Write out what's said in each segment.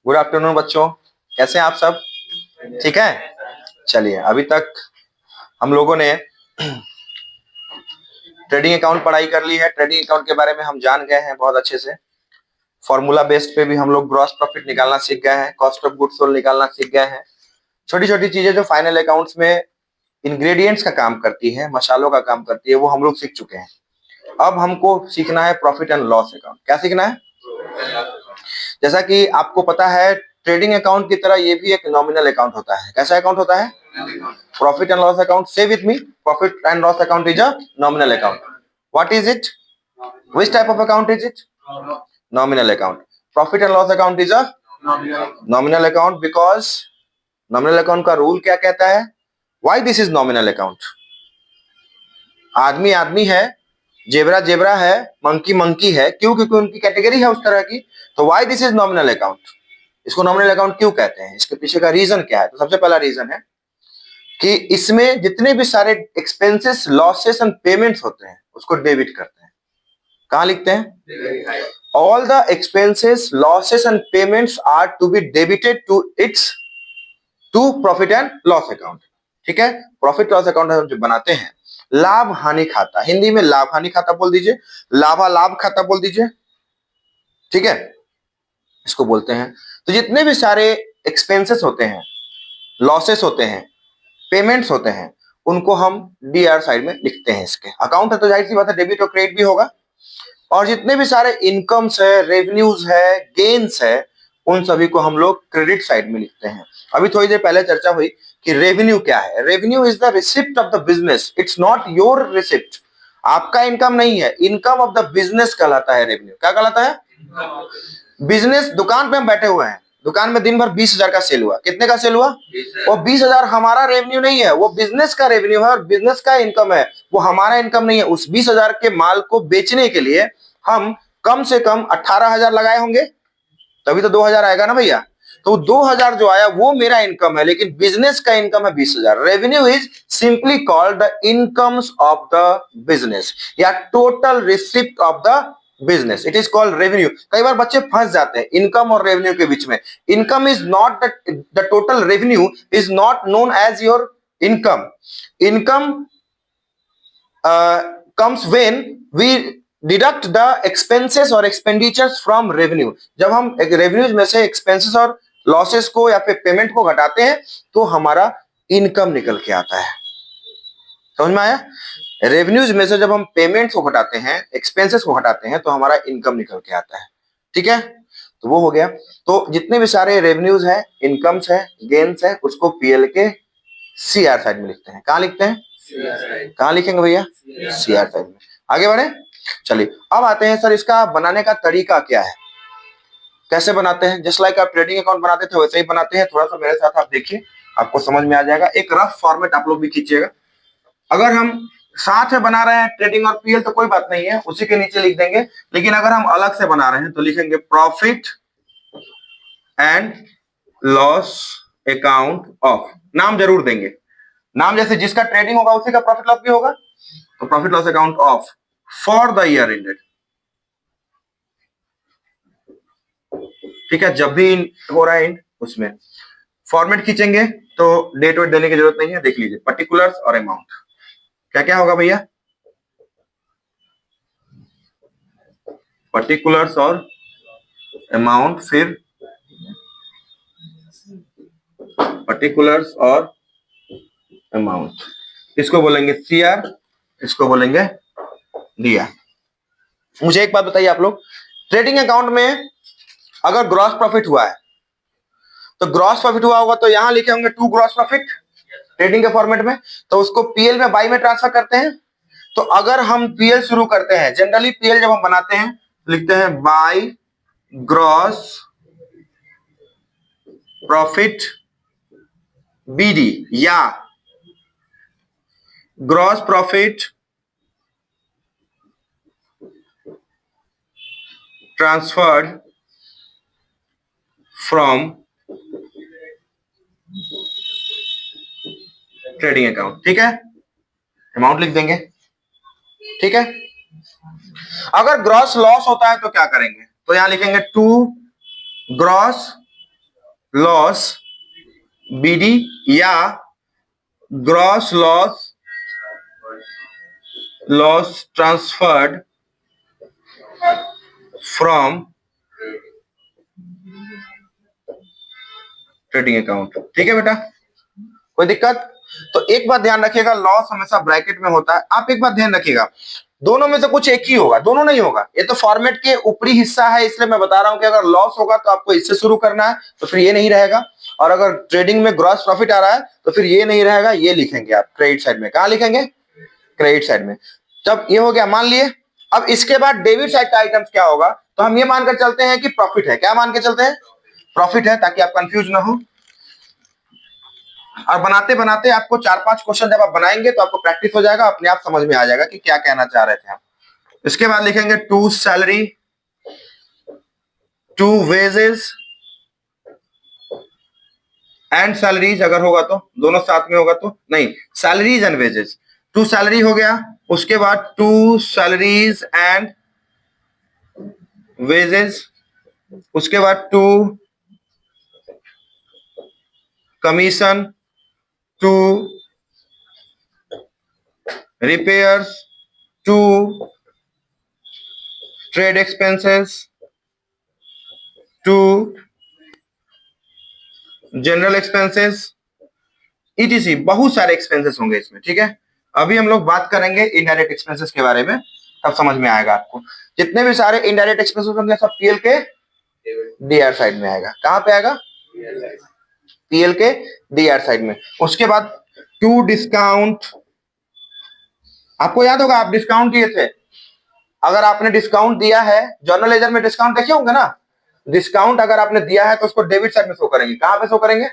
Good afternoon बच्चों, कैसे हैं आप सब? ठीक है। चलिए, अभी तक हम लोगों ने ट्रेडिंग अकाउंट पढ़ाई कर ली है। ट्रेडिंग अकाउंट के बारे में हम जान गए हैं बहुत अच्छे से। फॉर्मूला बेस्ड पे भी हम लोग ग्रॉस प्रॉफिट निकालना सीख गए हैं, कॉस्ट ऑफ गुड्स सोल्ड निकालना सीख गए हैं। छोटी छोटी चीजें जो फाइनल अकाउंट्स में इंग्रेडिएंट्स का काम करती है, मसालों का काम करती है, वो हम लोग सीख चुके हैं। अब हमको सीखना है प्रॉफिट एंड लॉस अकाउंट। क्या सीखना है? जैसा कि आपको पता है, ट्रेडिंग अकाउंट की तरह ये भी एक नॉमिनल अकाउंट होता है। कैसा अकाउंट होता है? Profit and loss account. Say with me, profit and loss account is a nominal account. What is it? Which type of account is it? Nominal account. Profit and loss account is a nominal account because nominal account का rule क्या कहता है? Why this is nominal account? आदमी आदमी है, zebra zebra है, monkey monkey है। क्यों? क्योंकि उनकी कैटेगरी है उस तरह की। तो why this is nominal account? इसको नॉमिनल अकाउंट क्यों कहते हैं? इसके पीछे का रीजन क्या है? तो सबसे पहला रीजन है कि इसमें जितने भी सारे एक्सपेंसेस, लॉसेस एंड पेमेंट्स होते हैं उसको डेबिट करते हैं। कहां लिखते हैं? All the expenses, losses and payments are to be debited to profit and loss account. ठीक है। प्रॉफिट लॉस अकाउंट हम जो बनाते हैं, लाभ हानि खाता, हिंदी में लाभ हानि खाता बोल दीजिए, लाभा लाभ खाता बोल दीजिए। ठीक है, इसको बोलते हैं। तो जितने भी सारे एक्सपेंसेस होते हैं, लॉसेस होते हैं, पेमेंट्स होते हैं, उनको हम डीआर साइड में लिखते हैं। इसके अकाउंट है तो जाहिर सी बात है डेबिट और क्रेडिट भी होगा। और जितने भी सारे इनकम्स है, रेवेन्यूज है, गेन्स है, उन सभी को हम लोग क्रेडिट साइड में लिखते हैं। अभी थोड़ी देर पहले चर्चा हुई कि रेवेन्यू क्या है। Revenue is the receipt of the business, it's not your receipt. आपका इनकम नहीं है, इनकम ऑफ द बिजनेस कहलाता है रेवेन्यू। क्या कहलाता है? बिजनेस। दुकान पे हम बैठे हुए हैं, दुकान में दिन भर 20,000 का सेल हुआ। कितने का सेल हुआ? वो 20,000 हमारा रेवेन्यू नहीं है, वो बिजनेस का रेवेन्यू है और बिजनेस का इनकम है, वो हमारा इनकम नहीं है। उस 20,000 के माल को बेचने के लिए हम कम से कम 18,000 लगाए होंगे, तभी तो 2,000 आएगा ना भैया। तो 2,000 जो आया वो मेरा इनकम है, लेकिन बिजनेस का इनकम है 20,000। Revenue is simply called the incomes of the business या total receipt of the business. It is called revenue. कई बार बच्चे फंस जाते हैं इनकम और रेवेन्यू के बीच में। Income is not the total revenue is not known as your income. Income comes when we deduct the expenses or expenditures from revenue। जब हम रेवेन्यूज में से एक्सपेंसेस और लॉसेस को या फिर पेमेंट को घटाते हैं तो हमारा इनकम निकल के आता है। समझ में आया? रेवेन्यूज में से जब हम पेमेंट्स को घटाते हैं, एक्सपेंसेस को घटाते हैं, तो हमारा इनकम निकल के आता है। ठीक है, तो वो हो गया। तो जितने भी सारे रेवेन्यूज है, इनकम्स है, गेन्स है, उसको पीएल के सीआर साइड में लिखते हैं। कहां लिखते हैं? कहां लिखेंगे भैया? सीआर साइड में। आगे बढ़े। चलिए, अब आते हैं सर इसका बनाने का तरीका क्या है, कैसे बनाते हैं? जस्ट लाइक आप ट्रेडिंग अकाउंट बनाते थे वैसे ही बनाते हैं। थोड़ा सा मेरे साथ आप देखिए, आपको समझ में आ जाएगा। एक रफ फॉर्मेट आप लोग भी खींचिएगा। अगर हम साथ में बना रहे हैं ट्रेडिंग और पीएल तो कोई बात नहीं है, उसी के नीचे लिख देंगे। लेकिन अगर हम अलग से बना रहे हैं तो लिखेंगे profit and loss account of. नाम जरूर देंगे, नाम जैसे जिसका ट्रेडिंग होगा उसी का प्रॉफिट लॉस भी होगा। तो profit loss account of for the year ended. ठीक है, जब भी हो रहा है एंड उसमें फॉर्मेट खींचेंगे तो डेट वेट देने की जरूरत नहीं है। देख लीजिए, पर्टिकुलर्स और अमाउंट। क्या क्या होगा भैया? पर्टिकुलर्स और अमाउंट, फिर पर्टिकुलर्स और अमाउंट। इसको बोलेंगे सीआर, इसको बोलेंगे डीआर। मुझे एक बात बताइए आप लोग, ट्रेडिंग अकाउंट में अगर ग्रॉस प्रॉफिट हुआ है तो ग्रॉस प्रॉफिट हुआ होगा तो यहां लिखे होंगे टू ग्रॉस प्रॉफिट ट्रेडिंग के फॉर्मेट में। तो उसको पीएल में बाई में ट्रांसफर करते हैं। तो अगर हम पीएल शुरू करते हैं, जनरली पीएल जब हम बनाते हैं लिखते हैं बाई ग्रॉस प्रॉफिट बीडी या gross profit transferred from trading account. ठीक है, अमाउंट लिख देंगे। ठीक है, अगर ग्रॉस लॉस होता है तो क्या करेंगे? तो यहां लिखेंगे टू ग्रॉस लॉस बीडी या gross loss transferred from trading account. ठीक है बेटा, कोई दिक्कत? तो एक बात ध्यान रखिएगा, लॉस हमेशा ब्रैकेट में होता है। आप एक बात ध्यान रखिएगा, दोनों में से कुछ एक ही होगा, दोनों नहीं होगा। ये तो फॉर्मेट के ऊपरी हिस्सा है, इसलिए मैं बता रहा हूं कि अगर लॉस होगा तो आपको इससे शुरू करना है, तो फिर ये नहीं रहेगा। और अगर ट्रेडिंग में ग्रॉस प्रॉफिट आ रहा है तो फिर ये नहीं रहेगा, ये लिखेंगे आप क्रेडिट साइड में। कहां लिखेंगे? क्रेडिट साइड में। जब ये हो गया मान लिए, अब इसके बाद डेबिट साइड का आइटम्स क्या होगा, तो हम ये मानकर चलते हैं कि प्रॉफिट है। क्या मान के चलते हैं? प्रॉफिट है, ताकि आप कंफ्यूज ना हो। और बनाते बनाते आपको 4-5 क्वेश्चन जब आप बनाएंगे तो आपको प्रैक्टिस हो जाएगा, अपने आप समझ में आ जाएगा कि क्या कहना चाह रहे थे आप। इसके बाद लिखेंगे to salary, to wages and salaries. अगर होगा तो दोनों साथ में होगा तो नहीं, salaries and wages. To salary हो गया, उसके बाद टू सैलरीज एंड वेजेस, उसके बाद to commission, to repairs, to trade expenses, to general expenses, etc। बहुत सारे एक्सपेंसेस होंगे इसमें। ठीक है, अभी हम लोग बात करेंगे इनडायरेक्ट एक्सपेंसेस के बारे में, तब समझ में आएगा आपको। जितने भी सारे इनडायरेक्ट एक्सपेंसेस होंगे सब पीएल के डीआर साइड में आएगा। कहां पे आएगा? पीएल के डीआर साइड में। उसके बाद टू डिस्काउंट, आपको याद होगा आप डिस्काउंट दिए थे। अगर आपने डिस्काउंट दिया है, जर्नल लेजर में डिस्काउंट देखे होंगे ना, डिस्काउंट अगर आपने दिया है तो उसको डेबिट साइड में शो करेंगे। कहां पे शो करेंगे?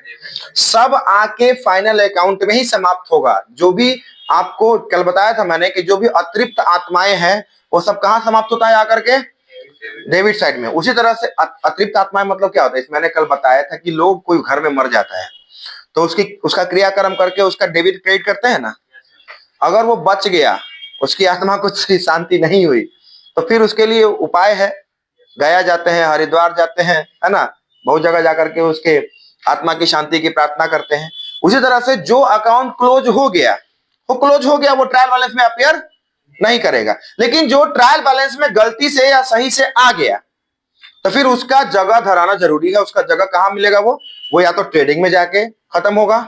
सब आके फाइनल अकाउंट में ही समाप्त होगा। जो भी आपको कल बताया था मैंने कि जो भी अतिरिक्त आत्माएं हैं वो सब कहां समाप्त होता है आकर के? डेबिट साइड में। उसी तरह से अतिरिक्त आत्माएं मतलब क्या होता है, मैंने कल बताया था कि लोग कोई घर में मर जाता है तो उसका क्रियाक्रम करके उसका डेबिट क्रेडिट करते हैं ना। अगर वो बच गया, उसकी आत्मा को शांति नहीं हुई, तो फिर उसके लिए उपाय है, गया जाते हैं, हरिद्वार जाते हैं, है ना, बहुत जगह जाकर के उसके आत्मा की शांति की प्रार्थना करते हैं। उसी तरह से जो अकाउंट क्लोज हो गया, वो क्लोज हो गया, वो ट्रायल बैलेंस में अपीयर नहीं करेगा। लेकिन जो ट्रायल बैलेंस में गलती से या सही से आ गया तो फिर उसका जगह धराना जरूरी है। उसका जगह कहां मिलेगा? वो या तो ट्रेडिंग में जाके खत्म होगा,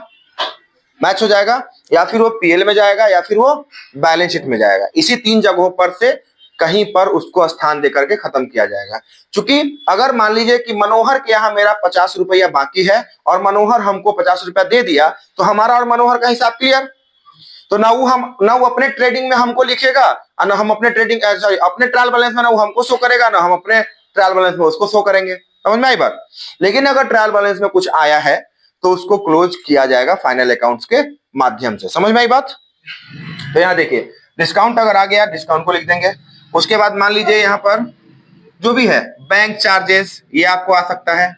मैच हो जाएगा, या फिर वो पीएल में जाएगा, या फिर वो बैलेंस शीट में जाएगा। इसी 3 जगहों पर से कहीं पर उसको स्थान देकर के खत्म किया जाएगा। क्योंकि अगर मान लीजिए कि मनोहर के यहाँ मेरा 50 रुपया बाकी है और मनोहर हमको 50 रुपया दे दिया, तो हमारा और मनोहर का हिसाब क्लियर। तो ना वो अपने ट्रेडिंग में हमको लिखेगा और ना हम अपने अपने ट्रायल बैलेंस में ना वो हमको शो करेगा, ना हम अपने ट्रायल बैलेंस में उसको शो करेंगे। समझ में आई बात? लेकिन अगर ट्रायल बैलेंस में कुछ आया है तो उसको क्लोज किया जाएगा फाइनल अकाउंट्स के माध्यम से। समझ में आई बात? तो यहाँ देखिए, डिस्काउंट अगर आ गया, डिस्काउंट को लिख देंगे। उसके बाद मान लीजिए यहाँ पर जो भी है बैंक चार्जेस, ये आपको आ सकता है,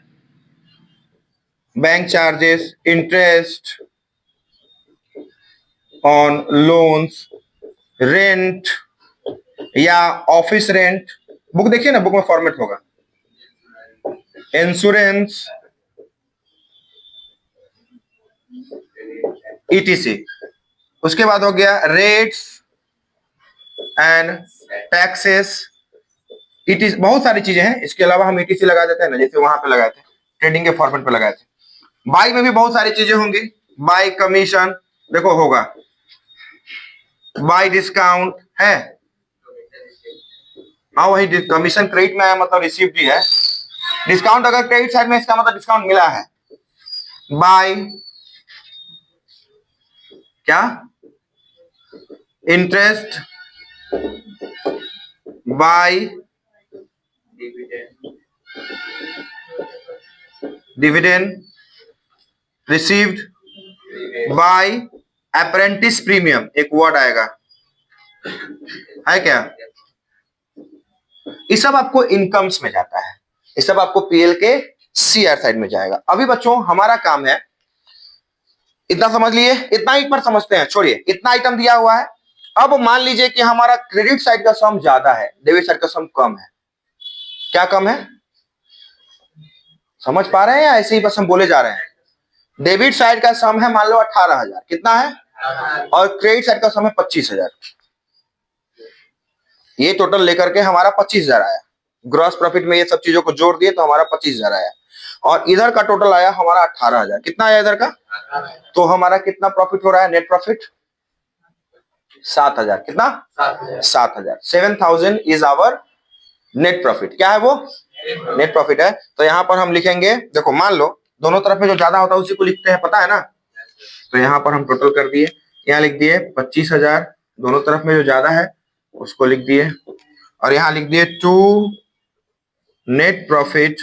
bank charges, interest on loans, rent या ऑफिस रेंट। बुक देखिए ना, बुक में फॉर्मेट होगा, इंश्योरेंस, ईटीसी। उसके बाद हो गया रेट्स एंड टैक्सेस, ईटीसी। बहुत सारी चीजें हैं, इसके अलावा हम ईटीसी लगा देते हैं ना, जैसे वहां पे लगाए थे, ट्रेडिंग के फॉर्मेट पे लगाए थे। बाई में भी बहुत सारी चीजें होंगी, बाई कमीशन देखो होगा, बाई डिस्काउंट है, हाँ वही कमीशन क्रेडिट में है, मतलब रिसीव भी है। डिस्काउंट अगर क्रेडिट साइड में, इसका मतलब डिस्काउंट मिला है। बाय क्या? Interest, by dividend received, by apprentice premium, एक वर्ड आएगा, है क्या? ये सब आपको इनकम्स में जाता है, ये सब आपको पीएल के सीआर साइड में जाएगा। अभी बच्चों हमारा काम है, इतना समझ लिए, इतना ही पर समझते हैं, छोड़िए, इतना आइटम दिया हुआ है। अब मान लीजिए कि हमारा क्रेडिट साइड का सम ज्यादा है, डेबिट साइड का सम कम है। क्या कम है? समझ पा रहे हैं या ऐसे ही बस हम बोले जा रहे हैं? डेबिट साइड का सम है मान लो 18,000, कितना है, और क्रेडिट साइड का सम है 25,000। ये टोटल लेकर के हमारा 25,000 आया। ग्रॉस प्रॉफिट में ये सब चीजों को जोड़ दिए तो हमारा 25,000 आया, और इधर का टोटल आया हमारा 18,000। कितना आया इधर का? तो हमारा कितना प्रॉफिट हो रहा है? Net profit 7,000। कितना? 7,000। 7,000 इज आवर नेट प्रॉफिट। क्या है वो? नेट प्रॉफिट है। तो यहां पर हम लिखेंगे, देखो मान लो दोनों तरफ में जो ज्यादा होता है उसी को लिखते हैं, पता है ना। तो यहाँ पर हम टोटल कर दिए, यहाँ लिख दिए 25,000, दोनों तरफ में जो ज्यादा है उसको लिख दिए, और यहाँ लिख दिए to net profit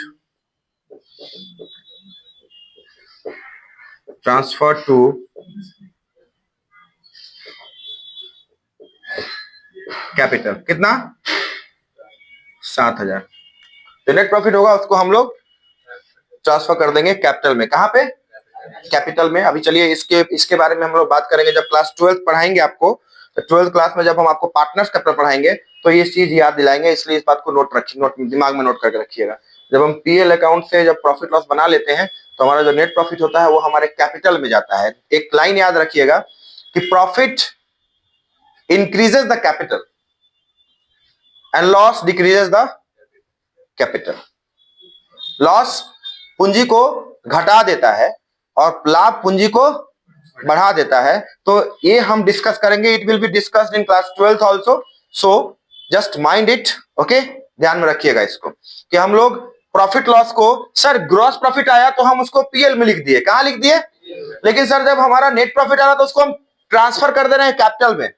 transfer to capital. कितना? 7,000। तो नेट प्रॉफिट होगा उसको हम लोग ट्रांसफर कर देंगे कैपिटल में। कहां पे? कैपिटल में। अभी चलिए इसके बारे में हम लोग बात करेंगे जब क्लास 12 पढ़ाएंगे आपको। तो 12th क्लास में जब हम आपको पार्टनर्स कैपिटल पढ़ाएंगे तो ये चीज याद दिलाएंगे, इसलिए इस बात को नोट दिमाग में नोट करके रखिएगा। जब हम पीएल अकाउंट से जब प्रॉफिट लॉस बना लेते हैं तो हमारा जो नेट प्रॉफिट होता है वो हमारे कैपिटल में जाता है। एक लाइन याद रखिएगा कि profit increases the capital and loss decreases the capital. Loss पूंजी को घटा देता है और लाभ पूंजी को बढ़ा देता है। तो ये हम डिस्कस करेंगे, it will be discussed in class 12th also, so just mind it. Okay, ध्यान में रखिएगा इसको कि हम लोग प्रॉफिट लॉस को, सर ग्रॉस प्रॉफिट आया तो हम उसको पीएल में लिख दिए। कहां लिख दिए? लेकिन सर जब हमारा नेट प्रॉफिट आ रहा तो उसको हम ट्रांसफर कर दे रहे हैं कैपिटल में।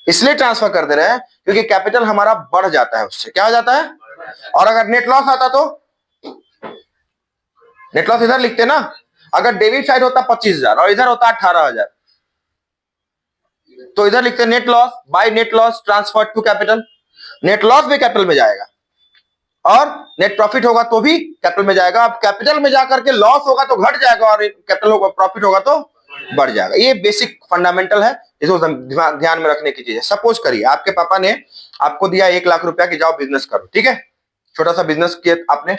इसलिए ट्रांसफर कर दे रहे हैं क्योंकि कैपिटल हमारा बढ़ जाता है, उससे क्या हो जाता है। और अगर नेट लॉस आता तो नेट लॉस इधर लिखते ना। अगर डेबिट साइड होता 25,000 और इधर होता 18,000 तो इधर लिखते net loss by net loss transfer to capital. Net loss भी कैपिटल में जाएगा और नेट प्रॉफिट होगा तो भी कैपिटल में जाएगा। अब कैपिटल में जाकर के लॉस होगा तो घट जाएगा और कैपिटल होगा प्रॉफिट होगा तो बढ़ जाएगा। ये बेसिक फंडामेंटल है, इसको ध्यान में रखने की चीज है। सपोज करिए आपके पापा ने आपको दिया 1 लाख रुपया कि जाओ बिजनेस करो, ठीक है। छोटा सा बिजनेस किया आपने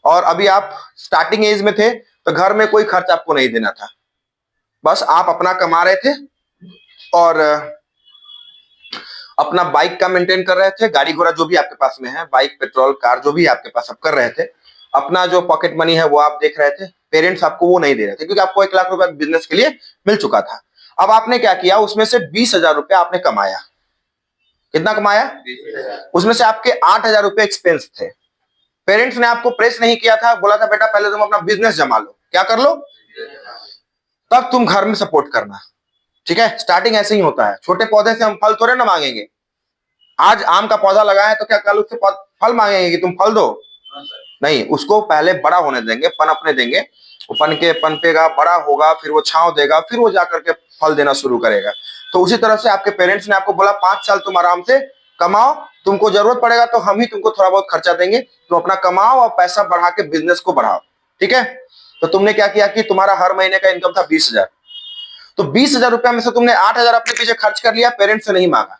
और अभी आप स्टार्टिंग एज में थे तो घर में कोई खर्च आपको नहीं देना था, बस आप अपना कमा रहे थे और अपना बाइक का मेंटेन कर रहे थे, गाड़ी घोड़ा जो भी आपके पास में है, बाइक पेट्रोल कार जो भी आपके पास आप कर रहे थे। अपना जो पॉकेट मनी है वो आप देख रहे थे, पेरेंट्स आपको वो नहीं दे रहे थे क्योंकि आपको 1 लाख रुपया बिजनेस के लिए मिल चुका था। अब आपने क्या किया, उसमें से 20,000 रुपया आपने कमाया। कितना कमाया? उसमें से आपके 8,000 रुपये एक्सपेंस थे। पेरेंट्स ने आपको प्रेस नहीं किया था, बोला था बेटा पहले तुम अपना बिजनेस जमा लो, क्या कर लो, तब तुम घर में सपोर्ट करना, ठीक है। स्टार्टिंग ऐसे ही होता है, छोटे पौधे से हम फल थोड़े ना मांगेंगे। आज आम का पौधा लगाए है तो क्या कल उससे फल मांगेंगे कि तुम फल दो? नहीं, उसको पहले बड़ा होने देंगे, पनपने देंगे। वो पनपेगा, बड़ा होगा, फिर वो छांव देगा, फिर वो जाकर के फल देना शुरू करेगा। तो उसी तरह से आपके पेरेंट्स ने आपको बोला 5 साल तुम आराम से कमाओ, तुमको जरूरत पड़ेगा तो हम ही तुमको थोड़ा बहुत खर्चा देंगे, तुम अपना कमाओ और पैसा बढ़ा के बिजनेस को बढ़ाओ, ठीक है। तो तुमने क्या किया कि तुम्हारा हर महीने का इनकम था 20,000, तो 20,000 रुपया में से तुमने 8,000 अपने पीछे खर्च कर लिया, पेरेंट्स से नहीं मांगा।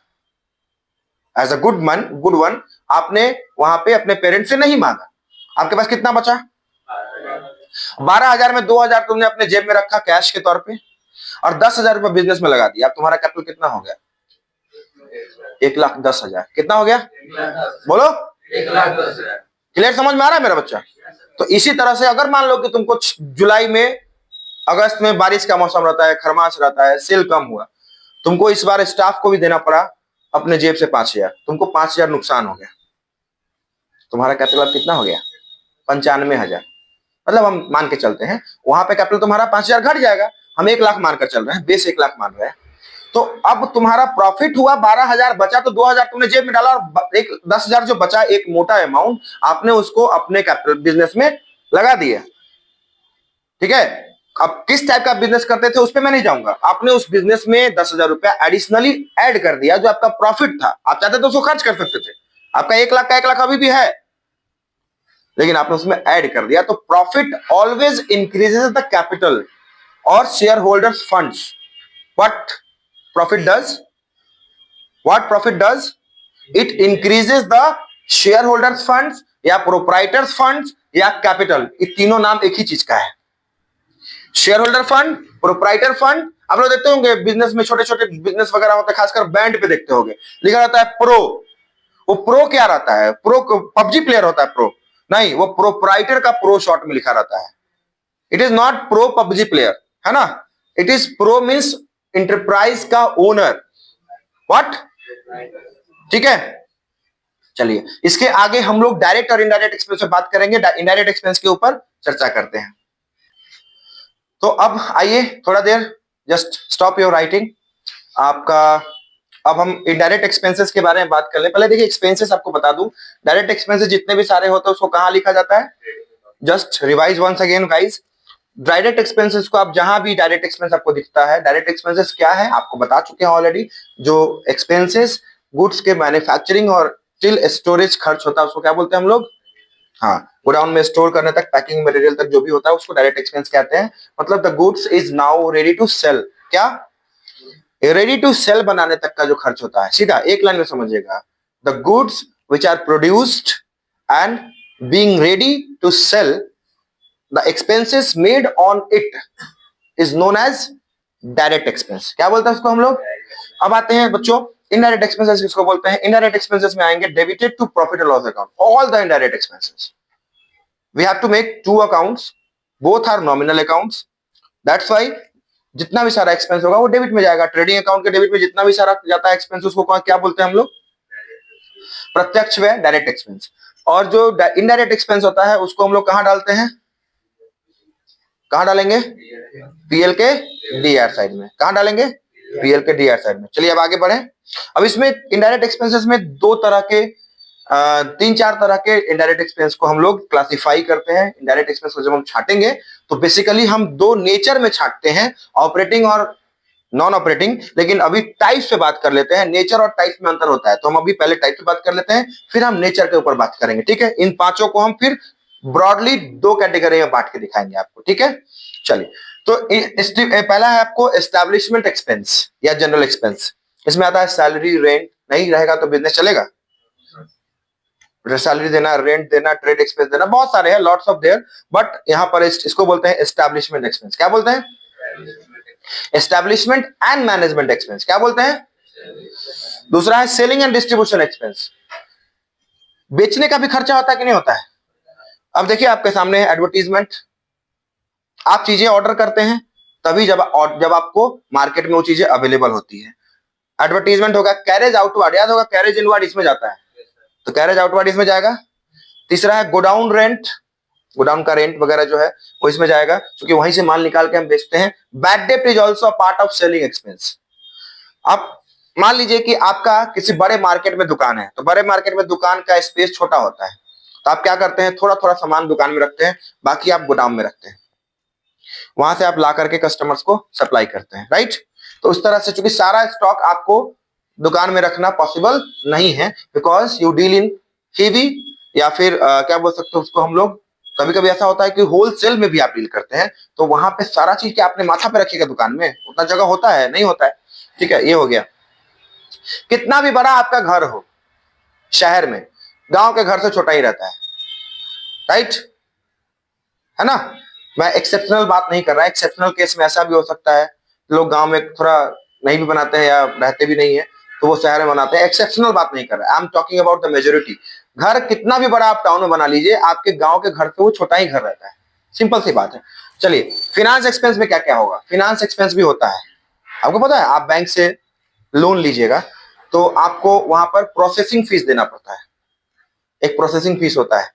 एज अ गुड वन आपने वहां पे अपने पेरेंट्स से नहीं मांगा। आपके पास कितना बचा? 12,000 में 2,000 तुमने अपने जेब में रखा कैश के तौर पे और 10,000 रुपए बिजनेस में लगा दिया। अब तुम्हारा कैपिटल कितना हो गया? 1,10,000। कितना हो गया बोलो? 1,10,000। क्लियर, समझ में आ रहा है मेरा बच्चा? तो इसी तरह से अगर मान लो कि तुमको जुलाई में, अगस्त में बारिश का मौसम रहता है, खरमास रहता है, सेल कम हुआ, तुमको इस बार स्टाफ को भी देना पड़ा अपने जेब से 5,000, तुमको 5,000 नुकसान हो गया। तुम्हारा कैपिटल कितना हो गया? 95,000। मतलब हम मान के चलते हैं वहां पे कैपिटल तुम्हारा 5,000 घट जाएगा, हम 1 लाख मानकर चल रहे हैं, बेस 1 लाख मान रहे हैं। तो अब तुम्हारा प्रॉफिट हुआ 12,000, बचा तो 2,000 तुमने जेब में डाला और एक 10,000 जो बचा, एक मोटा अमाउंट आपने उसको अपने कैपिटल बिजनेस में लगा दिया, ठीक है। अब किस टाइप का बिजनेस करते थे उस पर मैं नहीं जाऊंगा, आपने उस बिजनेस में 10,000 रुपया एडिशनली ऐड कर दिया, जो आपका प्रॉफिट था। आप चाहते तो उसको खर्च कर सकते थे, आपका 1 लाख का 1 लाख अभी भी है, लेकिन आपने उसमें ऐड कर दिया। तो profit always increases the capital और shareholders funds. What profit does? It increases the shareholders funds या प्रोप्राइटर्स फंड या कैपिटल, ये तीनों नाम एक ही चीज का है। Shareholder fund, proprietor fund, आप लोग देखते होंगे बिजनेस में, छोटे छोटे बिजनेस वगैरह होते हैं, खासकर बैंड पे देखते होंगे लिखा रहता है प्रो। वो प्रो क्या रहता है? प्रो पबजी प्लेयर होता है प्रो? नहीं, वो प्रोप्राइटर का प्रो शॉर्ट में लिखा रहता है। It is not pro PUBG player, है ना। It is pro means enterprise का ओनर। व्हाट? ठीक है, चलिए इसके आगे हम लोग डायरेक्ट और इनडायरेक्ट एक्सपेंस पे बात करेंगे। इनडायरेक्ट एक्सपेंस के ऊपर चर्चा करते हैं। तो अब आइए थोड़ा देर जस्ट स्टॉप योर राइटिंग आपका। अब हम इनडायरेक्ट एक्सपेंसेस के बारे में बात कर ले। पहले देखिए एक्सपेंसेस आपको बता दूं, डायरेक्ट एक्सपेंसेस जितने भी सारे होते हैं उसको कहां लिखा जाता है? Just revise once again guys. Direct expenses को आप जहां भी डायरेक्ट एक्सपेंस आपको दिखता है, डायरेक्ट एक्सपेंसेस क्या है आपको बता चुके हैं ऑलरेडी। जो एक्सपेंसेस गुड्स के मैन्युफैक्चरिंग और टिल स्टोरेज खर्च होता है उसको क्या बोलते हैं हम लोग? हाँ, गोडाउन में स्टोर करने तक, पैकिंग मटेरियल तक जो भी होता है उसको डायरेक्ट एक्सपेंस कहते हैं। मतलब the goods is now ready to sell. क्या? रेडी टू सेल बनाने तक का जो खर्च होता है, सीधा एक लाइन में समझिएगा। The goods which are produced and being ready to sell, the expenses made on it is known as direct expense. क्या बोलते हैं उसको हम लोग? अब आते हैं बच्चों इनडायरेक्ट एक्सपेंसेस किसको बोलते हैं? इनडायरेक्ट एक्सपेंसेस में आएंगे debited to profit and loss account, all the indirect expenses. We have to make two accounts, both are nominal accounts, that's why जितना भी सारा एक्सपेंस होगा वो डेबिट में जाएगा। ट्रेडिंग अकाउंट के डेबिट में जितना भी सारा जाता है एक्सपेंस उसको क्या बोलते हैं हम लोग? प्रत्यक्ष व्यय, डायरेक्ट एक्सपेंस। और जो इनडायरेक्ट एक्सपेंस होता है उसको हम लोग कहां डालते हैं? कहां डालेंगे? पीएल के डीआर साइड में। कहां डालेंगे? पीएल के डीआर साइड में। चलिए अब आगे बढ़े। अब इसमें इनडायरेक्ट एक्सपेंसेस में दो तरह के, तीन चार तरह के इनडायरेक्ट एक्सपेंस को हम लोग क्लासिफाई करते हैं। इनडायरेक्ट एक्सपेंस को जब हम छाटेंगे तो बेसिकली हम दो नेचर में छाटते हैं, ऑपरेटिंग और नॉन ऑपरेटिंग। लेकिन अभी टाइप्स पे बात कर लेते हैं, नेचर और टाइप्स में अंतर होता है, तो हम अभी पहले टाइप पे बात कर लेते हैं, फिर हम नेचर के ऊपर बात करेंगे। ठीक है, इन पांचों को हम फिर ब्रॉडली दो कैटेगरी में बांट के दिखाएंगे आपको। ठीक है, चलिए तो पहला है आपको एस्टैब्लिशमेंट एक्सपेंस या जनरल एक्सपेंस। इसमें आता है सैलरी, रेंट। नहीं रहेगा तो बिजनेस चलेगा? सैलरी देना, रेंट देना, ट्रेड एक्सपेंस देना, बहुत सारे हैं, लॉट्स ऑफ देयर। बट यहां पर इसको बोलते हैं एस्टैब्लिशमेंट एक्सपेंस। क्या बोलते हैं? Establishment and management expense. क्या बोलते हैं? दूसरा है सेलिंग एंड डिस्ट्रीब्यूशन एक्सपेंस। बेचने का भी खर्चा होता है कि नहीं होता है? अब देखिए आपके सामने एडवर्टीजमेंट, आप चीजें ऑर्डर करते हैं तभी जब आपको मार्केट में वो चीजें अवेलेबल होती है। एडवर्टीजमेंट होगा, कैरेज आउटवर्ड, याद होगा कैरेज इनवर्ड इसमें जाता है, तो कैरेज आउटवर्ड इसमें जाएगा। तीसरा है गोडाउन रेंट, गोडाउन का रेंट वगैरह जो है वो इसमें जाएगा, क्योंकि वहीं से माल निकाल के हम बेचते हैं। Bad debt is also part of selling expense. अब मान लीजिए कि आपका किसी बड़े मार्केट में दुकान है, तो बड़े मार्केट में दुकान का स्पेस छोटा होता है, तो आप क्या करते हैं? थोड़ा थोड़ा सामान दुकान में रखते हैं, बाकी आप गोदाम में रखते हैं, वहां से आप ला करके कस्टमर्स को सप्लाई करते हैं, राइट। तो उस तरह से, चूंकि सारा स्टॉक आपको दुकान में रखना पॉसिबल नहीं है, because you deal in heavy, या फिर क्या बोल सकते हो उसको हम लोग, कभी कभी ऐसा होता है कि होलसेल में भी आप डील करते हैं, तो वहां पे सारा चीज क्या आपने माथा पे रखिएगा दुकान में? उतना जगह होता है? नहीं होता है। ठीक है, ये हो गया। कितना भी बड़ा आपका घर हो शहर में, गांव के घर से छोटा ही रहता है, राइट, है ना। मैं एक्सेप्शनल बात नहीं कर रहा, एक्सेप्शनल केस में ऐसा भी हो सकता है लोग गांव में थोड़ा नहीं भी बनाते हैं या रहते भी नहीं है, तो वो शहर में बनाते हैं। एक्सेप्शनल बात नहीं कर रहा, I am talking about the majority. घर कितना भी बड़ा आप टाउन में बना लीजिए, आपके गांव के घर से वो छोटा ही घर रहता है, सिंपल सी बात है। चलिए, फिनांस एक्सपेंस में क्या क्या होगा? फिनांस एक्सपेंस भी होता है। आपको पता है, आप बैंक से लोन लीजिएगा तो आपको वहां पर प्रोसेसिंग फीस देना पड़ता है। एक प्रोसेसिंग फीस होता है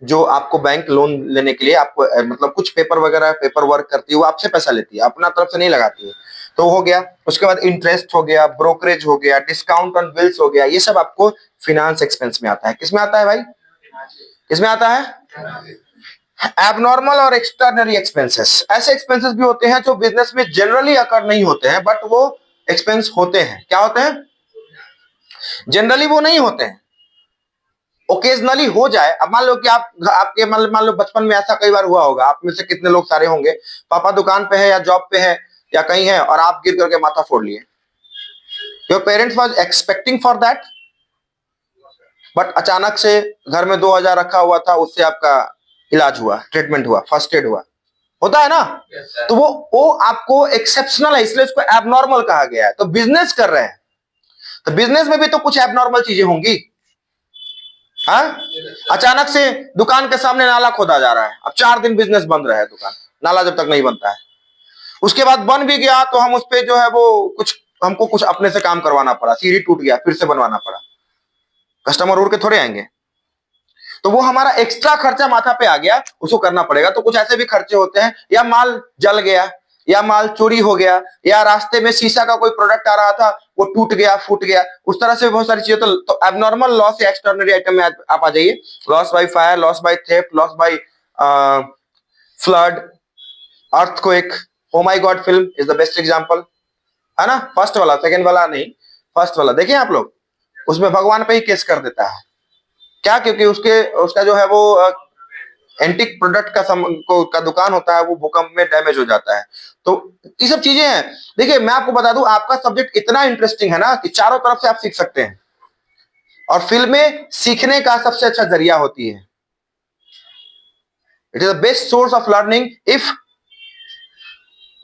जो आपको बैंक लोन लेने के लिए आपको मतलब कुछ पेपर वगैरह, पेपर वर्क करती है, वो आपसे पैसा लेती है, अपना तरफ से नहीं लगाती है। तो हो गया, उसके बाद इंटरेस्ट हो गया, ब्रोकरेज हो गया, डिस्काउंट ऑन बिल्स हो गया, ये सब आपको फिनांस एक्सपेंस में आता है। किसमें आता है भाई? किसमें आता है? एबनॉर्मल और एक्स्ट्राऑर्डिनरी एक्सपेंसेस। ऐसे एक्सपेंसेस भी होते हैं जो बिजनेस में जनरली अकर नहीं होते हैं, बट वो एक्सपेंस होते हैं। क्या होते हैं? जनरली वो नहीं होते हैं, ओकेजनली हो जाए। अब मान लो कि आपके मान लो बचपन में ऐसा कई बार हुआ होगा, आप में से कितने लोग सारे होंगे, पापा दुकान पे है या जॉब पे है या कहीं है और आप गिर करके माथा फोड़ लिए। Your parents was expecting for that? But अचानक से घर में 2,000 रखा हुआ था, उससे आपका इलाज हुआ, ट्रीटमेंट हुआ, फर्स्ट एड हुआ, होता है ना। तो वो आपको एक्सेप्शनल है, इसलिए उसको एबनॉर्मल कहा गया है। तो बिजनेस कर रहे हैं, तो बिजनेस में भी तो कुछ एबनॉर्मल चीजें होंगी। हाँ, अचानक से दुकान के सामने नाला खोदा जा रहा है, अब 4 दिन बिजनेस बंद रहा है दुकान, नाला जब तक नहीं बनता है। उसके बाद बन भी गया तो हम उस पे जो है वो हमको कुछ अपने से काम करवाना पड़ा, सीढ़ी टूट गया फिर से बनवाना पड़ा, कस्टमर उड़ के थोड़े आएंगे। तो वो हमारा एक्स्ट्रा खर्चा माथा पे आ गया, उसको करना पड़ेगा। तो कुछ ऐसे भी खर्चे होते हैं, या माल जल गया, या माल चोरी हो गया, या रास्ते में शीशा का कोई प्रोडक्ट आ रहा था वो टूट गया, फूट गया, उस तरह से बहुत सारी चीजें। तो एबनॉर्मल लॉस या एक्स्ट्राऑर्डिनरी आइटम में आप आ जाइए। Loss by fire, loss by theft, loss by flood, earthquake. Oh my God film is the best example, है ना। फर्स्ट वाला, सेकंड वाला नहीं, फर्स्ट वाला देखिए आप लोग, उसमें भगवान पे ही केस कर देता है। क्या? क्योंकि उसका जो है वो एंटिक प्रोडक्ट का दुकान होता है, वो भूकंप में डैमेज हो जाता है। तो ये सब चीजें हैं। देखिए मैं आपको बता दूं, आपका सब्जेक्ट इतना इंटरेस्टिंग है ना कि चारों तरफ से आप सीख सकते हैं, और फिल्में सीखने का सबसे अच्छा जरिया होती है। It is the best source of learning if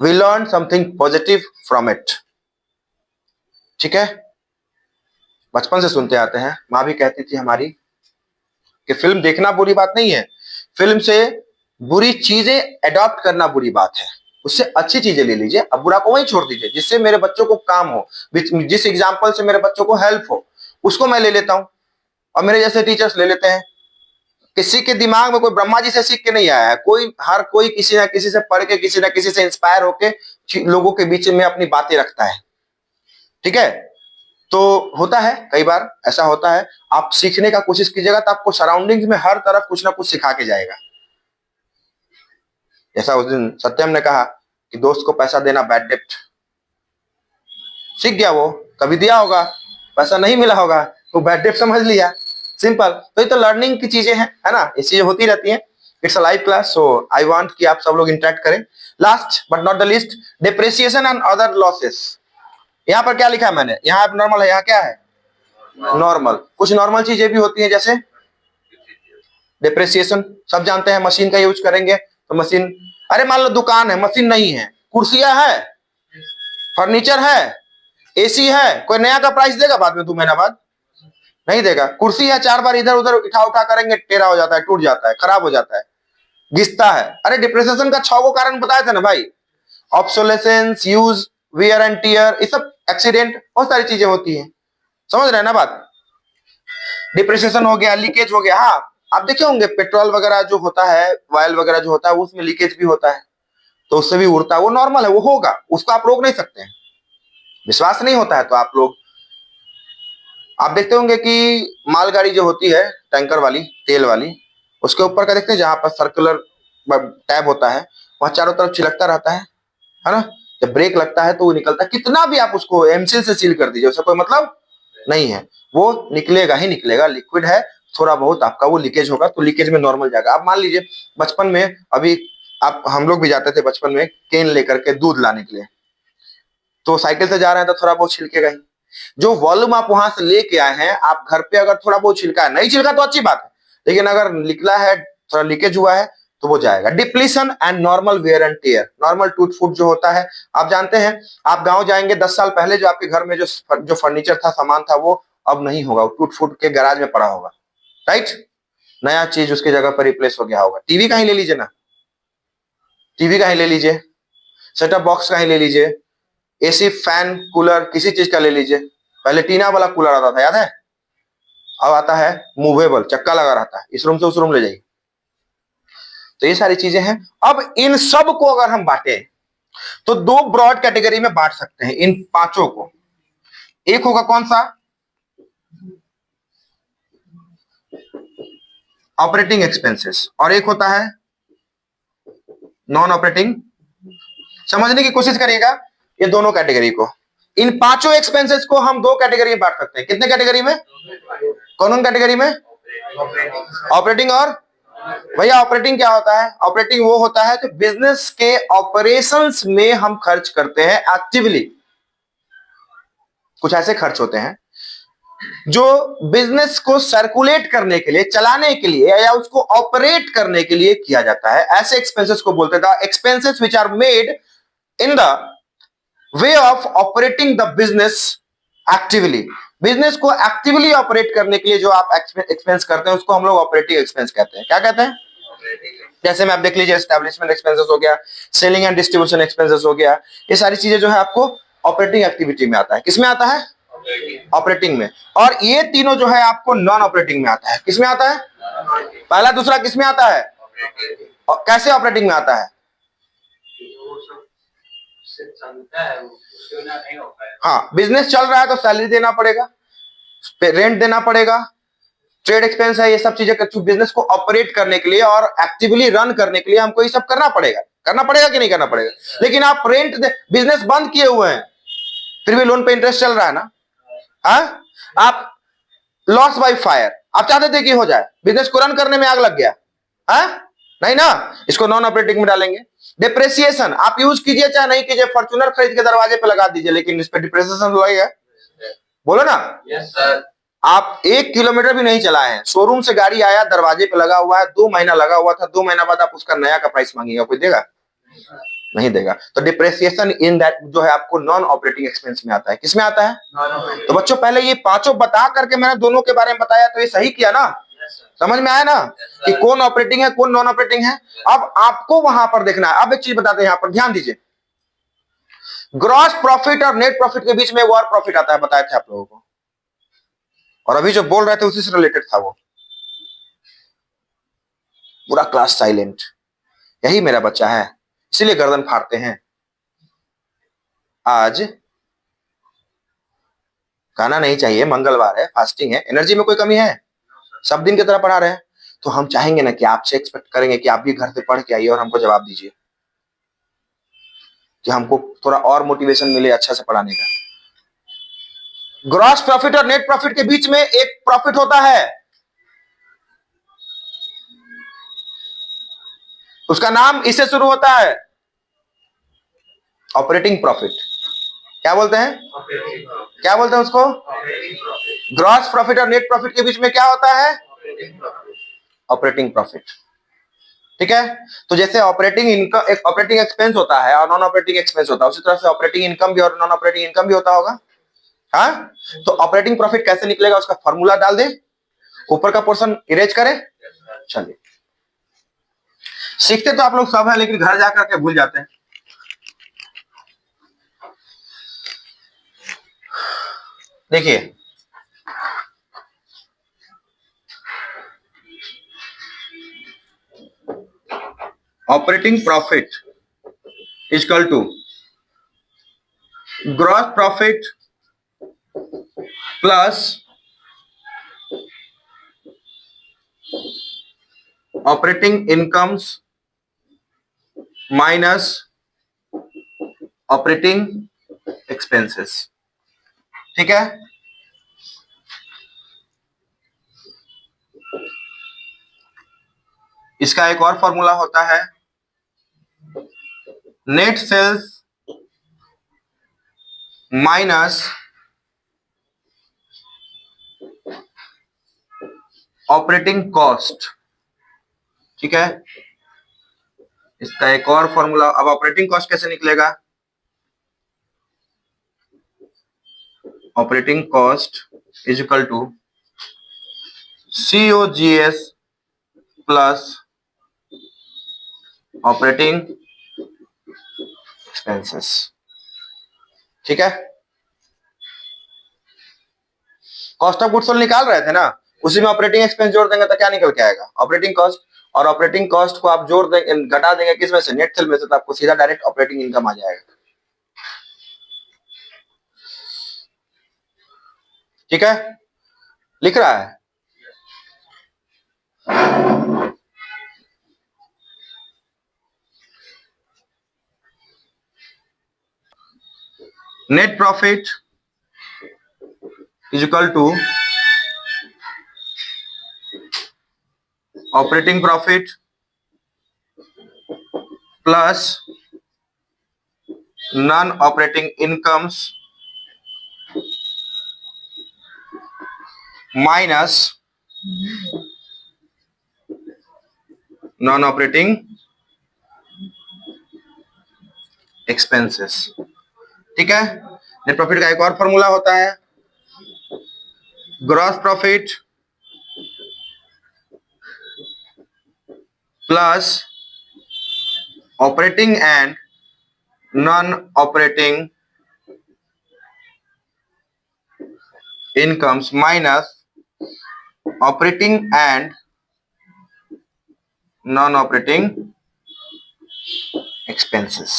we learn something positive from it. ठीक है, बचपन से सुनते आते हैं, माँ भी कहती थी हमारी कि फिल्म देखना बुरी बात नहीं है, फिल्म से बुरी चीजें एडॉप्ट करना बुरी बात है, उससे अच्छी चीजें ले लीजिए, अब बुरा को वहीं छोड़ दीजिए, जिससे मेरे बच्चों को काम हो, जिस एग्जाम्पल से मेरे बच्चों को हेल्प हो, उसको मैं ले लेता हूं। और मेरे जैसे टीचर्स ले लेते हैं। किसी के दिमाग में कोई ब्रह्मा जी से सीख के नहीं आया है, हर कोई किसी ना किसी से पढ़ के, किसी ना किसी से इंस्पायर होके लोगों के बीच में अपनी बातें रखता है। ठीक है, तो होता है, कई बार ऐसा होता है। आप सीखने का कोशिश कीजिएगा तो आपको सराउंडिंग्स में हर तरफ कुछ ना कुछ सिखा के जाएगा। जैसा उस दिन सत्यम ने कहा कि दोस्त को पैसा देना बैड डेप्ट, सीख गया वो, कभी दिया होगा, पैसा नहीं मिला होगा तो बैड डेप्ट समझ लिया, सिंपल। तो ये तो लर्निंग की चीजें हैं, है ना, ये चीजें होती रहती हैं। It's a live class, so I want कि आप सब लोग इंटरेक्ट करें। Last but not the least, depreciation and other losses. यहाँ पर क्या लिखा है मैंने, यहाँ नॉर्मल है, यहाँ क्या है नॉर्मल। कुछ नॉर्मल चीजें भी होती हैं, जैसे डिप्रिसिएशन, सब जानते हैं, मशीन का यूज करेंगे तो मशीन, अरे मान लो दुकान है, मशीन नहीं है, कुर्सियां है, फर्नीचर है, एसी है, कोई नया का प्राइस देगा बाद में 2 महीना बाद? नहीं देगा। कुर्सी है, 4 बार इधर उधर उठा उठा करेंगे, टेढ़ा हो जाता है, टूट जाता है, खराब हो जाता है, घिसता है। अरे डिप्रिसिएशन का 6 कारण बताए थे ना भाई, obsolescence, use, wear and tear, ये सब एक्सीडेंट, बहुत सारी चीजें होती हैं, समझ रहे हैं ना बात। डिप्रिसिएशन हो गया, लीकेज हो गया। हाँ, आप देखे होंगे पेट्रोल वगैरह जो होता है, ऑयल वगैरह जो होता है, उसमें लीकेज भी होता है, तो उससे भी उड़ता है, वो नॉर्मल है, वो होगा, उसको आप रोक नहीं सकते हैं। विश्वास नहीं होता है तो आप देखते होंगे कि मालगाड़ी जो होती है, टैंकर वाली, तेल वाली, उसके ऊपर का देखते हैं जहां पर सर्कुलर टैब होता है, वहां चारों तरफ छिलकता रहता है ना। जब ब्रेक लगता है तो वो निकलता है, कितना भी आप उसको एमसील से सील कर दीजिए, उसका कोई मतलब नहीं है, वो निकलेगा ही निकलेगा। लिक्विड है, थोड़ा बहुत आपका वो लीकेज होगा, तो लीकेज में नॉर्मल जाएगा। आप मान लीजिए बचपन में, अभी आप, हम लोग भी जाते थे बचपन में केन लेकर के दूध लाने के लिए, तो साइकिल से जा रहे हैं तो थोड़ा बहुत छिलकेगा ही। जो वॉल्यूम आप वहां से लेके आए हैं, आप घर पे अगर थोड़ा बहुत छिलका है, नहीं छिलका तो अच्छी बात है, लेकिन अगर निकला है, थोड़ा लीकेज हुआ है, तो वो जाएगा। Depletion and normal wear and tear, normal टूट फूट जो होता है, आप जानते हैं, आप गांव जाएंगे 10 साल पहले, जो आपके घर में जो फर्नीचर था, सामान था, वो अब नहीं होगा, वो टूट फूट के गैराज में पड़ा होगा, राइट। नया चीज उसकी जगह पर रिप्लेस हो गया होगा। टीवी का ही ले लीजिए ना, टीवी का ही ले लीजिए, सेटअप बॉक्स का ही ले लीजिए, एसी, फैन, कूलर, किसी चीज का ले लीजिए। पहले टीना वाला कूलर आता था, याद है, अब आता है मूवेबल, चक्का लगा रहता है, इस रूम से उस रूम ले जाइए। तो ये सारी चीजें हैं। अब इन सब को अगर हम बांटे तो 2 ब्रॉड कैटेगरी में बांट सकते हैं इन पांचों को। एक होगा कौन सा, ऑपरेटिंग एक्सपेंसेस, और एक होता है नॉन ऑपरेटिंग। समझने की कोशिश करिएगा ये दोनों कैटेगरी को। इन पांचों एक्सपेंसेस को हम 2 कैटेगरी में बांट सकते हैं। कितने कैटेगरी में, कौन कौन कैटेगरी में? ऑपरेटिंग और, भैया ऑपरेटिंग क्या होता है? ऑपरेटिंग वो होता है कि बिजनेस के ऑपरेशंस में हम खर्च करते हैं एक्टिवली। कुछ ऐसे खर्च होते हैं जो बिजनेस को सर्कुलेट करने के लिए, चलाने के लिए या उसको ऑपरेट करने के लिए किया जाता है, ऐसे एक्सपेंसेस को बोलते हैं expenses which are made in the way of operating the business actively. Business को एक्टिवली ऑपरेट करने के लिए जो आप एक्सपेंस करते हैं उसको हम लोग ऑपरेटिंग एक्सपेंस कहते हैं। क्या कहते हैं? जैसे में आप देख लीजिए, एस्टेब्लिशमेंट एक्सपेंसेस हो गया, सेलिंग एंड डिस्ट्रीब्यूशन एक्सपेंसेस हो गया, ये सारी चीजें जो है आपको ऑपरेटिंग एक्टिविटी में आता है। किसमें आता है? ऑपरेटिंग में। और ये तीनों जो है आपको नॉन ऑपरेटिंग में आता है। किसमें आता है? पहला दूसरा किसमें आता है? और कैसे ऑपरेटिंग में आता है? हाँ, बिजनेस चल रहा है तो सैलरी देना पड़ेगा, रेंट देना पड़ेगा, ट्रेड एक्सपेंस है, ये सब चीजें बिजनेस को ऑपरेट करने के लिए और एक्टिवली रन करने के लिए हमको ये सब करना पड़ेगा। करना पड़ेगा कि नहीं करना पड़ेगा? लेकिन आप रेंट बिजनेस बंद किए हुए हैं, फिर भी लोन पे इंटरेस्ट चल रहा है ना। आप लॉस बाय फायर, आप चाहते थे कि हो जाए, बिजनेस को रन करने में आग लग गया, नहीं ना, इसको नॉन ऑपरेटिंग में डालेंगे। डिप्रेसिएशन आप यूज कीजिए चाहे नहीं कीजिए, फॉर्च्यूनर खरीद के दरवाजे पे लगा दीजिए, लेकिन इस पे डिप्रेसिएशन लगेगा। बोलो ना। Yes sir. आप 1 किलोमीटर भी नहीं चलाए हैं, शोरूम से गाड़ी आया, दरवाजे पे लगा हुआ है, 2 महीना लगा हुआ था, 2 महीना बाद आप उसका नया का प्राइस मांगिएगा, कोई देगा? नहीं देगा। तो डिप्रेसिएशन इन दैट जो है आपको नॉन ऑपरेटिंग एक्सपेंस में आता है। किसमें आता है? तो बच्चों पहले ये पांचों बता करके मैंने दोनों के बारे में बताया, तो ये सही किया ना? समझ में आया ना कि कौन ऑपरेटिंग है कौन नॉन ऑपरेटिंग है? अब आपको वहां पर देखना है। अब एक चीज बताते हैं, यहां पर ध्यान दीजिए, ग्रॉस प्रॉफिट और नेट प्रॉफिट के बीच में वो और प्रॉफिट आता है, बताए थे आप लोगों को, और अभी जो बोल रहे थे उसी से रिलेटेड था वो। पूरा क्लास साइलेंट, यही मेरा बच्चा है, इसीलिए गर्दन फाड़ते हैं। आज खाना नहीं चाहिए, मंगलवार है, फास्टिंग है, एनर्जी में कोई कमी है? सब दिन की तरह पढ़ा रहे हैं, तो हम चाहेंगे ना कि आपसे एक्सपेक्ट करेंगे कि आप भी घर से पढ़ के आइए और हमको जवाब दीजिए, कि हमको थोड़ा और मोटिवेशन मिले अच्छा से पढ़ाने का। ग्रॉस प्रॉफिट और नेट प्रॉफिट के बीच में एक प्रॉफिट होता है, उसका नाम इससे शुरू होता है, ऑपरेटिंग प्रॉफिट। क्या बोलते हैं? क्या बोलते हैं उसको? ग्रॉस प्रॉफिट और नेट प्रॉफिट के बीच में क्या होता है? Operating profit. ठीक है, तो जैसे ऑपरेटिंग इनकम एक ऑपरेटिंग एक्सपेंस होता है और नॉन ऑपरेटिंग एक्सपेंस होता है, उसी तरह से ऑपरेटिंग इनकम भी और नॉन ऑपरेटिंग इनकम भी होता होगा। हाँ, तो ऑपरेटिंग प्रॉफिट कैसे निकलेगा उसका फॉर्मूला डाल दे, ऊपर का पोर्शन इरेज करें। चलिए, सीखते तो आप लोग सब है, लेकिन घर जाकर के भूल जाते हैं। देखिए, operating profit is equal to gross profit plus operating incomes minus operating expenses. ठीक है, इसका एक और फॉर्मूला होता है, net sales minus operating cost. ठीक है, इसका एक और फॉर्मूला। अब ऑपरेटिंग कॉस्ट कैसे निकलेगा? Operating cost is equal to COGS plus operating expenses. ठीक है, कॉस्ट ऑफ गुड्स सोल्ड निकाल रहे थे ना, उसी में ऑपरेटिंग एक्सपेंस जोड़ देंगे तो क्या निकल के आएगा? Operating cost. और ऑपरेटिंग कॉस्ट को आप जोड़ देंगे, घटा देंगे किसमें से? नेट सेल में से, तो आपको सीधा डायरेक्ट ऑपरेटिंग इनकम आ जाएगा। ठीक है, लिख रहा है? Net profit is equal to operating profit plus non operating incomes minus non operating expenses. ठीक है, नेट प्रॉफिट का एक और फॉर्मूला होता है, gross profit plus operating and non operating incomes minus operating and non operating expenses.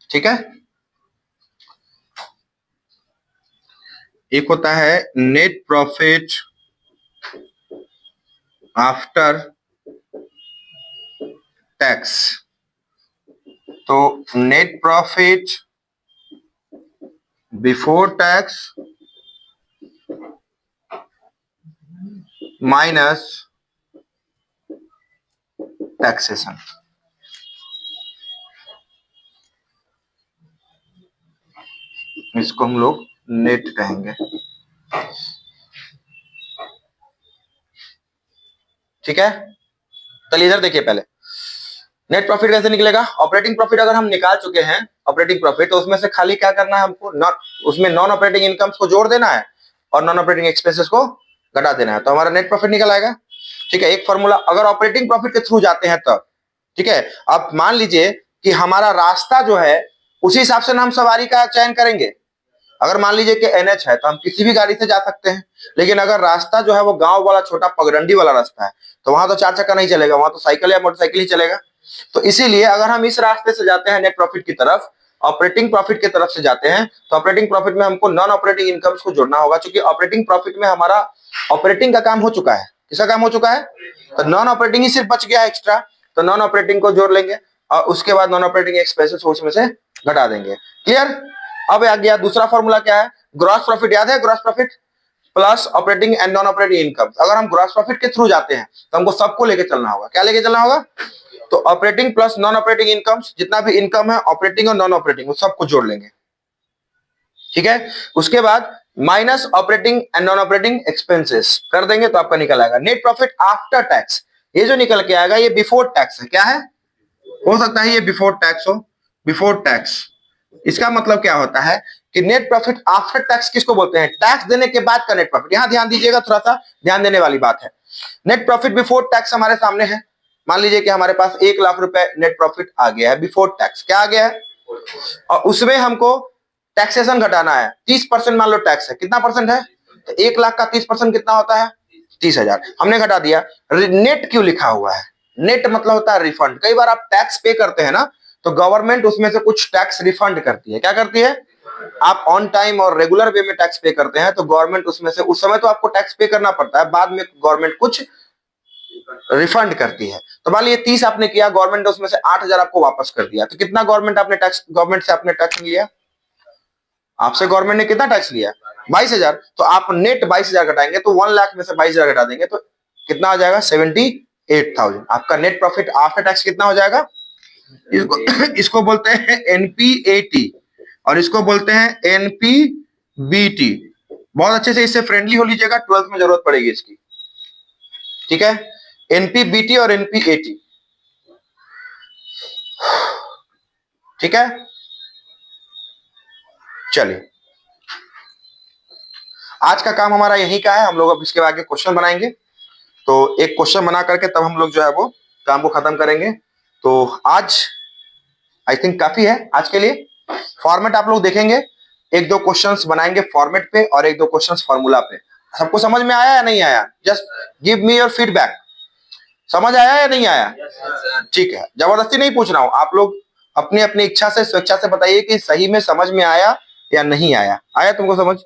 ठीक है, एक होता है नेट प्रॉफिट आफ्टर टैक्स। तो net profit before tax minus taxation. इसको हम लोग नेट कहेंगे। ठीक है, चलिए इधर देखिए, पहले नेट प्रॉफिट कैसे निकलेगा। ऑपरेटिंग प्रॉफिट अगर हम निकाल चुके हैं ऑपरेटिंग प्रॉफिट, तो उसमें से खाली क्या करना है हमको, उसमें नॉन ऑपरेटिंग इनकम्स को जोड़ देना है और नॉन ऑपरेटिंग एक्सपेंसेस को घटा देना है, तो हमारा नेट प्रॉफिट निकल आएगा। ठीक है, एक फॉर्मूला, अगर ऑपरेटिंग प्रॉफिट के थ्रू जाते हैं तब, ठीक है, अब मान लीजिए कि हमारा रास्ता जो है उसी हिसाब से ना हम सवारी का चयन करेंगे। अगर मान लीजिए कि एनएच है तो हम किसी भी गाड़ी से जा सकते हैं, लेकिन अगर रास्ता जो है वो गांव वाला छोटा पगडंडी वाला रास्ता है, तो वहां तो चार चक्का नहीं चलेगा, वहां तो साइकिल या मोटरसाइकिल ही चलेगा। तो इसीलिए अगर हम इस रास्ते से जाते हैं नेट प्रॉफिट की तरफ, ऑपरेटिंग प्रॉफिट की तरफ से जाते हैं, तो ऑपरेटिंग प्रॉफिट में हमको नॉन ऑपरेटिंग इनकम्स को जोड़ना होगा, क्योंकि ऑपरेटिंग प्रॉफिट में हमारा ऑपरेटिंग का काम हो चुका है। किसका काम हो चुका है? तो नॉन ऑपरेटिंग ही सिर्फ बच गया एक्स्ट्रा, तो नॉन ऑपरेटिंग को जोड़ लेंगे और उसके बाद नॉन ऑपरेटिंग एक्सपेंसेस उसमें से घटा देंगे। क्लियर? अब आ गया दूसरा फॉर्मूला, क्या है? Gross profit. याद है? Gross profit plus operating and non operating income. अगर हम ग्रॉस प्रॉफिट के थ्रू जाते हैं तो हमको सबको लेके चलना होगा। क्या लेके चलना होगा? तो operating plus non operating incomes, जितना भी इनकम है ऑपरेटिंग और नॉन ऑपरेटिंग, वो सबको जोड़ लेंगे। ठीक है, उसके बाद minus operating and non operating expenses कर देंगे, तो आपका निकल आएगा नेट प्रॉफिट आफ्टर टैक्स। ये जो निकल के आएगा ये बिफोर टैक्स है। क्या है? हो सकता है ये बिफोर टैक्स हो, बिफोर टैक्स। इसका मतलब क्या होता है कि नेट प्रॉफिट आफ्टर टैक्स किसको बोलते हैं? टैक्स देने के बाद का नेट प्रॉफिट। यहां ध्यान दीजिएगा, थोड़ा सा ध्यान देने वाली बात है। नेट प्रॉफिट बिफोर टैक्स हमारे सामने है। मान लीजिए कि हमारे पास 1 लाख रुपए नेट प्रॉफिट आ गया है बिफोर टैक्स। क्या आ गया है? और उसमें हमको टैक्सेशन घटाना है। 30% मान लो टैक्स है। कितना परसेंट है? तो 1 लाख का 30% कितना होता है? 30,000। हमने घटा दिया। नेट क्यों लिखा हुआ है? नेट मतलब होता है रिफंड। कई बार आप टैक्स पे करते हैं ना, तो गवर्नमेंट उसमें से कुछ टैक्स रिफंड करती है। क्या करती है? आप ऑन टाइम और रेगुलर वे में टैक्स पे करते हैं तो गवर्नमेंट उसमें से, उस समय तो आपको टैक्स पे करना पड़ता है, बाद में गवर्नमेंट कुछ रिफंड करती है। तो मान लीजिए 30 आपने किया, गवर्नमेंट ने उसमें से 8,000 आपको वापस कर दिया, तो कितना गवर्नमेंट से आपने टैक्स लिया? आपसे गवर्नमेंट ने कितना टैक्स लिया? 22,000। तो आप नेट 22,000 घटाएंगे, तो 1 लाख में से 22,000 घटा देंगे तो कितना आ जाएगा? 78,000। आपका नेट प्रॉफिट आफ्टर टैक्स कितना हो जाएगा? इसको बोलते हैं एनपीएटी और इसको बोलते हैं एनपीबीटी। बहुत अच्छे से इससे फ्रेंडली हो लीजिएगा, 12th में जरूरत पड़ेगी इसकी। ठीक है, एनपीबीटी और एनपीएटी। ठीक है, चलिए आज का काम हमारा यही का है। हम लोग अब इसके आगे क्वेश्चन बनाएंगे, तो एक क्वेश्चन बना करके तब हम लोग जो है वो काम को खत्म करेंगे। तो आज आई थिंक काफी है आज के लिए। फॉर्मेट आप लोग देखेंगे, 1-2 क्वेश्चंस बनाएंगे फॉर्मेट पे और 1-2 क्वेश्चंस फॉर्मूला पे। सबको समझ में आया या नहीं आया? Just give me your feedback. समझ आया या नहीं आया? ठीक है, जबरदस्ती नहीं पूछ रहा हूं, आप लोग अपनी अपनी इच्छा से, स्वेच्छा से बताइए कि सही में समझ में आया या नहीं आया। आया तुमको समझ?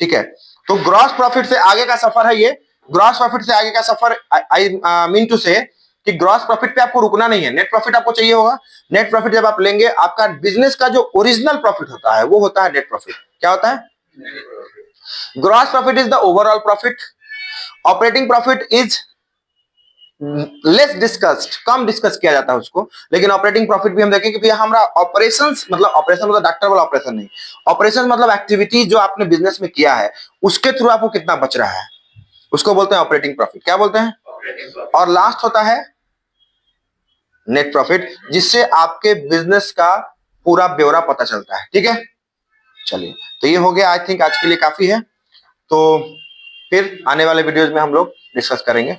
ठीक है, तो ग्रॉस प्रॉफिट से आगे का सफर है ये। ग्रॉस प्रॉफिट से आगे का सफर, आई मीन टू से कि ग्रॉस प्रॉफिट पे आपको रुकना नहीं है। नेट प्रॉफिट आपको चाहिए होगा। नेट प्रॉफिट जब आप लेंगे, आपका बिजनेस का जो ओरिजिनल प्रॉफिट होता है वो होता है नेट प्रॉफिट। क्या होता है? Gross profit is the overall profit, operating profit is less discussed, come discuss किया जाता है उसको। लेकिन ऑपरेटिंग प्रॉफिट भी हम देखें कि भैया हमारा ऑपरेशंस, मतलब ऑपरेशन मतलब डॉक्टर वाला ऑपरेशन नहीं, ऑपरेशन मतलब एक्टिविटी जो आपने बिजनेस में किया है उसके थ्रू आपको कितना बच रहा है, उसको बोलते हैं ऑपरेटिंग प्रॉफिट। क्या बोलते हैं? और लास्ट होता है नेट प्रॉफिट, जिससे आपके बिजनेस का पूरा ब्यौरा पता चलता है। ठीक है, चलिए, तो ये हो गया, आई थिंक आज के लिए काफी है। तो फिर आने वाले वीडियोज में हम लोग डिस्कस करेंगे।